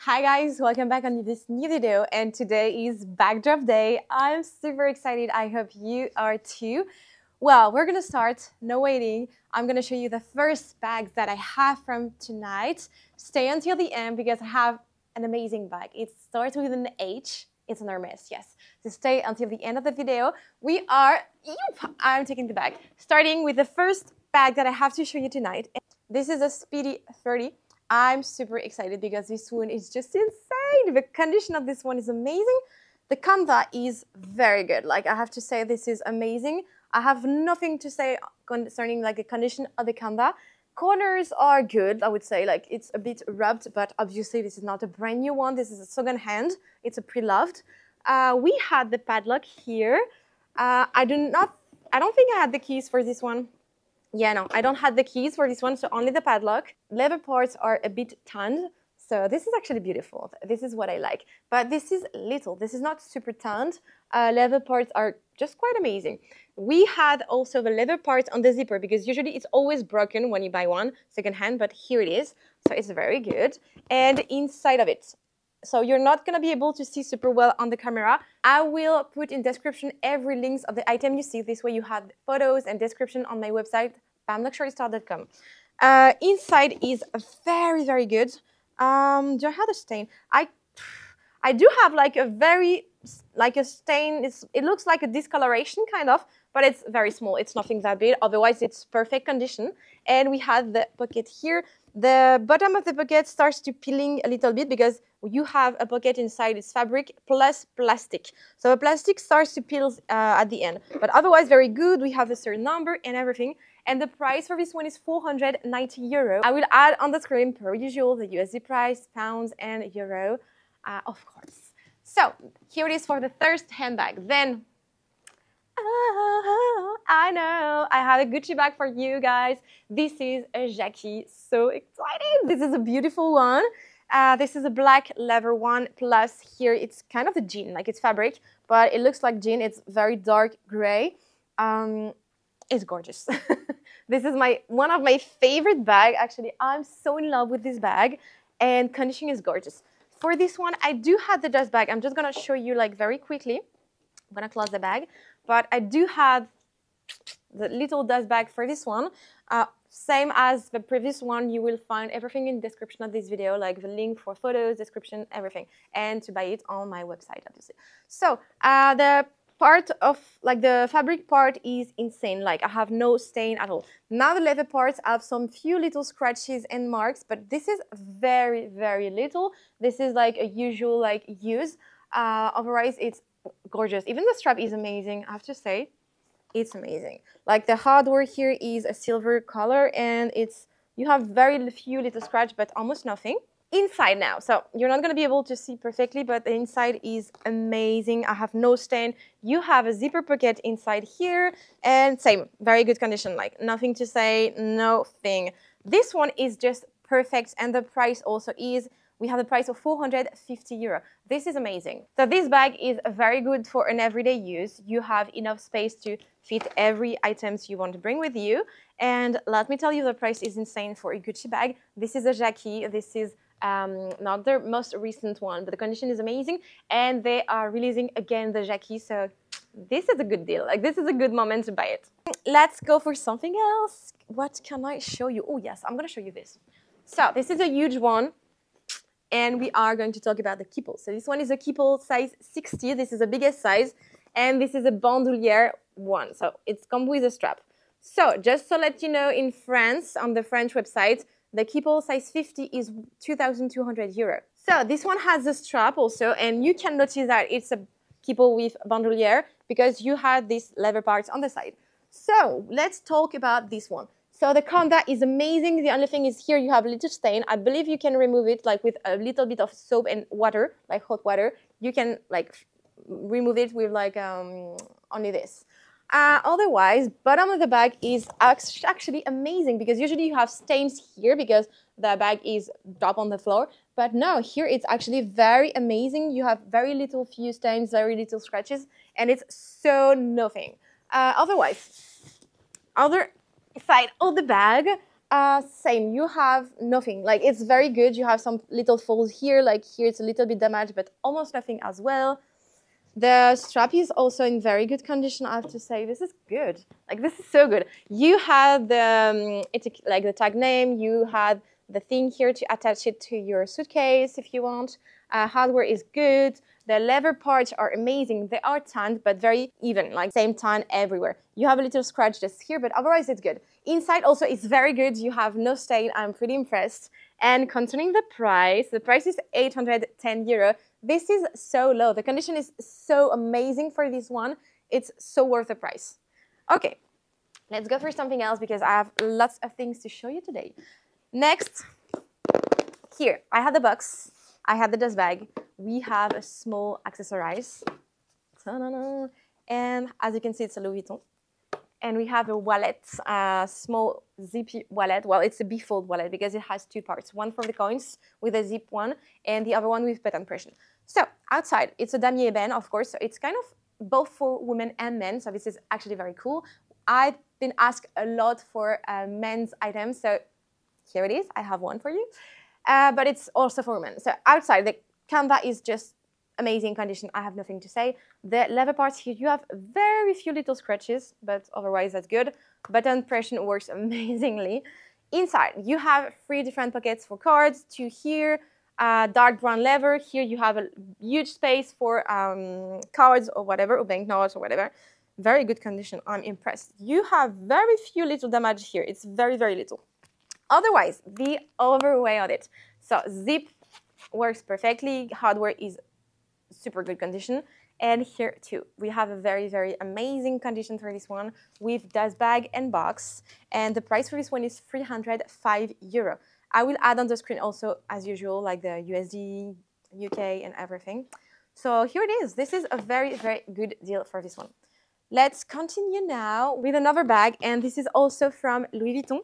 Hi guys, welcome back on this new video, and today is bag drop day. I'm super excited. I hope you are too. Well, we're gonna start, no waiting. I'm gonna show you the first bags that I have from tonight. Stay until the end because I have an amazing bag. It starts with an H. It's an Hermès, yes. So stay until the end of the video. I'm taking the bag. Starting with the first bag that I have to show you tonight. This is a Speedy 30. I'm super excited because this one is just insane. The condition of this one is amazing. The canvas is very good. Like, I have to say, this is amazing. I have nothing to say concerning like the condition of the canvas. Corners are good, I would say. Like, it's a bit rubbed, but obviously this is not a brand new one. This is a second hand. It's a pre-loved. We had the padlock here. I don't think I had the keys for this one. Yeah, no, I don't have the keys for this one, so only the padlock. Leather parts are a bit tanned, so this is actually beautiful. This is what I like. But this is little. This is not super tanned. Leather parts are just quite amazing. We had also the leather parts on the zipper because usually it's always broken when you buy one secondhand, but here it is. So it's very good. And inside of it, so you're not going to be able to see super well on the camera. I will put in description every links of the item you see. This way you have photos and description on my website, pamluxurystyle.com. Inside is very, very good. Do I have a stain? I do have like a stain. It looks like a discoloration kind of, but it's very small. It's nothing that big. Otherwise, it's perfect condition. And we have the pocket here. The bottom of the pocket starts to peeling a little bit because you have a pocket inside. It's fabric plus plastic. So the plastic starts to peel at the end. But otherwise, very good. We have a certain number and everything. And the price for this one is €490. I will add on the screen, per usual, the USD price, pounds and euro, of course. So here it is for the first handbag. Then, I know, I have a Gucci bag for you guys. This is a Jackie. So excited. This is a beautiful one. This is a black leather one, plus here it's kind of a jean, like it's fabric, but it looks like jean. It's very dark gray. It's gorgeous. This is one of my favorite bags. Actually, I'm so in love with this bag, and condition is gorgeous. For this one, I do have the dust bag. I'm just gonna show you like very quickly. I'm gonna close the bag, but I do have the little dust bag for this one. Same as the previous one, you will find everything in the description of this video, like the link for photos, description, everything, and to buy it on my website, obviously. So the part of like the fabric part is insane. Like, I have no stain at all. Now the leather parts have some few little scratches and marks, but this is very, very little. This is like a usual like use. Otherwise, it's gorgeous. Even the strap is amazing, I have to say. It's amazing. Like, the hardware here is a silver color, and you have very few little scratch, but almost nothing. Inside now, so you're not going to be able to see perfectly, but the inside is amazing. I have no stain. You have a zipper pocket inside here, and same, very good condition, like nothing to say, nothing. This one is just perfect, and the price also is, we have the price of €450. This is amazing. So this bag is very good for an everyday use. You have enough space to fit every items you want to bring with you. And let me tell you, the price is insane for a Gucci bag. This is a Jackie. This is not the most recent one, but the condition is amazing. And they are releasing again the Jackie. So this is a good deal. Like, this is a good moment to buy it. Let's go for something else. What can I show you? Oh, yes, I'm going to show you this. So this is a huge one. And we are going to talk about the kipple. So this one is a kipple size 60. This is the biggest size. And this is a bandoulière one. So it's come with a strap. So just to let you know, in France, on the French website, the kipple size 50 is €2,200. So this one has a strap also. And you can notice that it's a kipple with bandoulière because you have these leather parts on the side. So let's talk about this one. So the canvas is amazing. The only thing is here you have a little stain. I believe you can remove it like with a little bit of soap and water, like hot water. You can like remove it with like only this. Otherwise, bottom of the bag is actually amazing because usually you have stains here because the bag is drop on the floor. But no, here it's actually very amazing. You have very little few stains, very little scratches, and it's so nothing. Otherwise, other side of the bag, Same. You have nothing. Like, it's very good. You have some little folds here. Like, here it's a little bit damaged, but almost nothing as well. The strap is also in very good condition, I have to say. This is good. Like, this is so good. You had the, like the tag name. You had the thing here to attach it to your suitcase if you want. Hardware is good. The leather parts are amazing. They are tanned, but very even, like same tan everywhere. You have a little scratch just here, but otherwise it's good. Inside also is very good. You have no stain. I'm pretty impressed. And concerning the price is 810 euro. This is so low. The condition is so amazing for this one. It's so worth the price. Okay, let's go for something else because I have lots of things to show you today. Next, here, I had the box. I had the dust bag. We have a small accessorize. Ta-da-da. And as you can see, it's a Louis Vuitton. And we have a wallet, a small zippy wallet. Well, it's a bifold wallet because it has two parts. One for the coins with a zip one and the other one with button press. So outside, it's a damier band, of course. So it's kind of both for women and men. So this is actually very cool. I've been asked a lot for men's items. So here it is. I have one for you. But it's also for women. So outside, the canvas is just amazing condition. I have nothing to say. The leather parts here, you have very few little scratches, but otherwise that's good. Button pressure works amazingly. Inside, you have 3 different pockets for cards, 2 here, dark brown leather. Here you have a huge space for cards or whatever, or banknotes or whatever. Very good condition. I'm impressed. You have very few little damage here. It's very, very little. Otherwise, the other way of it. So zip works perfectly. Hardware is super good condition. And here too, we have a very, very amazing condition for this one with dust bag and box. And the price for this one is 305 euro. I will add on the screen also, as usual, like the USD, UK, and everything. So here it is. This is a very, very good deal for this one. Let's continue now with another bag. And this is also from Louis Vuitton.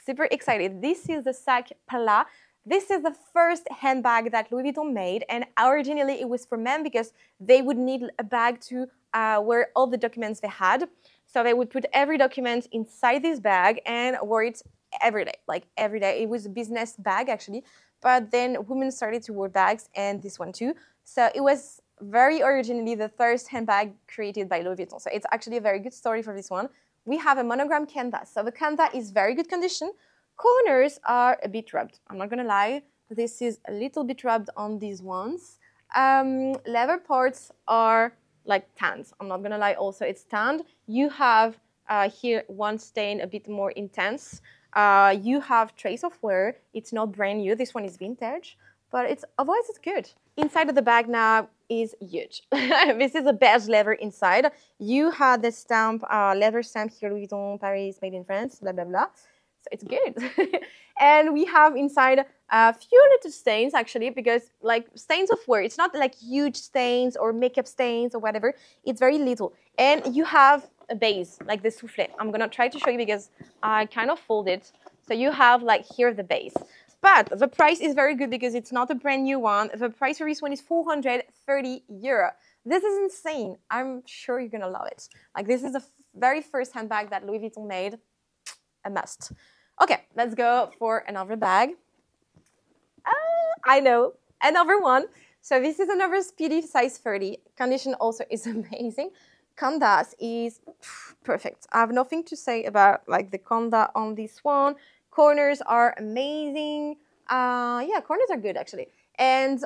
Super excited. This is the Sac Pala. This is the first handbag that Louis Vuitton made, and originally it was for men because they would need a bag to wear all the documents they had. So they would put every document inside this bag and wear it every day, like every day. It was a business bag actually, but then women started to wear bags and this one too. So it was very originally the first handbag created by Louis Vuitton. So it's actually a very good story for this one. We have a monogram canvas. So the canvas is very good condition. Corners are a bit rubbed. I'm not gonna lie. This is a little bit rubbed on these ones. Leather parts are like tanned. I'm not gonna lie. Also, it's tanned. You have here one stain a bit more intense. You have trace of wear. It's not brand new. This one is vintage, but otherwise it's good. Inside of the bag now is huge. This is a beige leather inside. You had the stamp, leather stamp here, Louis Vuitton, Paris, made in France, blah blah blah. So it's good. And we have inside a few little stains actually, because like stains of wear, it's not like huge stains or makeup stains or whatever. It's very little. And you have a base, like the soufflet. I'm gonna try to show you because I kind of fold it. So you have like here the base. But the price is very good because it's not a brand new one. The price for this one is 430 euro. This is insane. I'm sure you're gonna love it. Like this is the very first handbag that Louis Vuitton made. A must. Okay, let's go for another bag. I know, another one. So this is another Speedy size 30. Condition also is amazing. Canvas is perfect. I have nothing to say about like the canvas on this one. Corners are amazing. Yeah, corners are good actually. And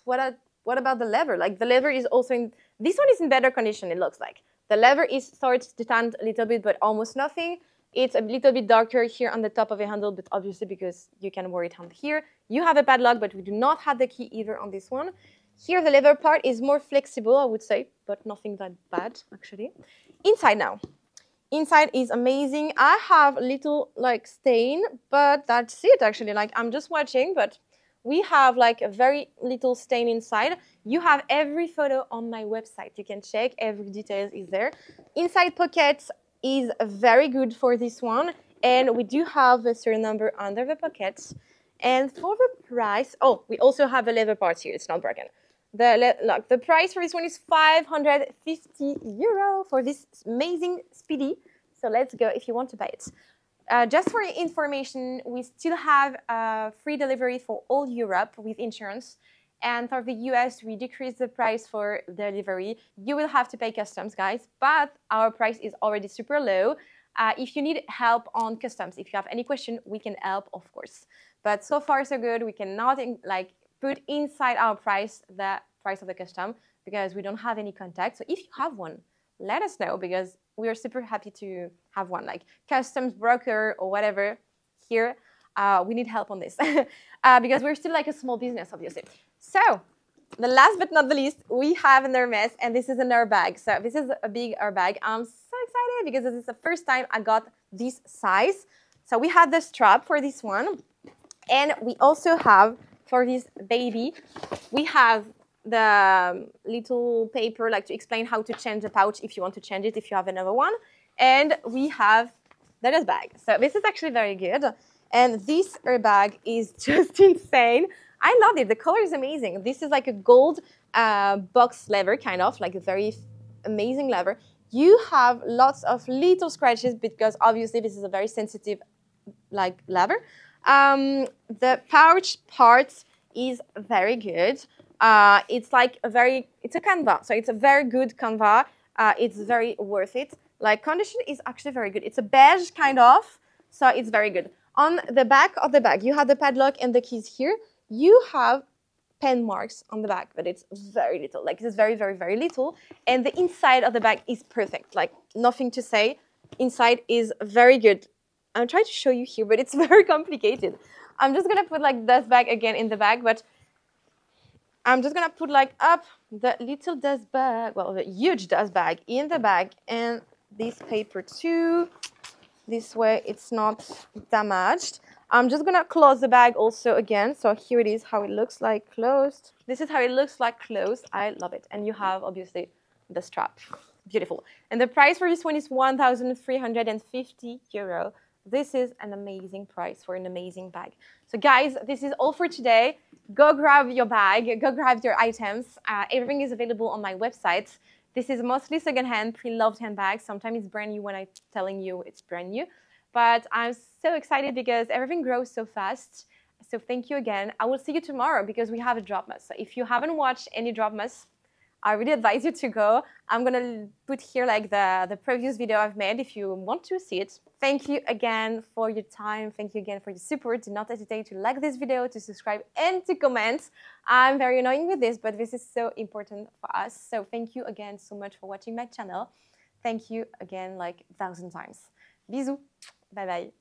what about the leather? Like the leather is also in, this one is in better condition, it looks like. The leather starts to tan a little bit, but almost nothing. It's a little bit darker here on the top of the handle, but obviously because you can wear it on here. You have a padlock, but we do not have the key either on this one. Here, the leather part is more flexible, I would say, but nothing that bad, actually. Inside now. Inside is amazing. I have a little, like, stain, but that's it, actually. Like, I'm just watching, but we have, like, a very little stain inside. You have every photo on my website. You can check. Every detail is there. Inside pockets is very good for this one, and we do have a serial number under the pockets. And for the price, oh, we also have a leather part here. It's not broken. The price for this one is 550 euro for this amazing Speedy. So let's go if you want to buy it. Just for your information, we still have free delivery for all Europe with insurance. And for the US, we decreased the price for delivery. You will have to pay customs, guys, but our price is already super low. If you need help on customs, if you have any question, we can help, of course. But so far, so good. We cannot put inside our price the price of the custom because we don't have any contact. So if you have one, let us know because we are super happy to have one, like customs broker or whatever. Here, we need help on this because we're still like a small business, obviously. So, the last but not the least, we have an Hermès, and this is an airbag. So this is a big airbag. I'm so excited because this is the first time I got this size. So we have the strap for this one, and we also have for this baby, we have the little paper like to explain how to change the pouch if you want to change it, if you have another one. And we have the dust bag. So this is actually very good. And this airbag is just insane. I love it. The color is amazing. This is like a gold box leather, kind of like a very amazing leather. You have lots of little scratches because obviously this is a very sensitive like leather. The pouch part is very good. It's like it's a canvas, so it's a very good canvas. It's very worth it. Like condition is actually very good. It's a beige kind of, so it's very good. On the back of the bag, you have the padlock and the keys here. You have pen marks on the back, but it's very little. Like it's very, very, very little. And the inside of the bag is perfect. Like nothing to say. Inside is very good. I'm trying to show you here, but it's very complicated. I'm just gonna put like dust bag again in the bag, but I'm just gonna put like up the little dust bag, well, the huge dust bag in the bag, and this paper too. This way it's not damaged. I'm just gonna close the bag also again. So here it is, how it looks like closed. This is how it looks like closed. I love it. And you have obviously the strap. Beautiful. And the price for this one is 1,350 euro. This is an amazing price for an amazing bag. So guys, this is all for today. Go grab your bag, go grab your items. Everything is available on my website. This is mostly secondhand, pre-loved handbags. Sometimes it's brand new when I'm telling you it's brand new. But I'm so excited because everything grows so fast. So thank you again. I will see you tomorrow because we have a Dropmas. So if you haven't watched any Dropmas, I really advise you to go. I'm going to put here like the previous video I've made if you want to see it. Thank you again for your time. Thank you again for your support. Do not hesitate to like this video, to subscribe, and to comment. I'm very annoying with this, but this is so important for us. So thank you again so much for watching my channel. Thank you again like 1,000 times. Bisous. Bye bye.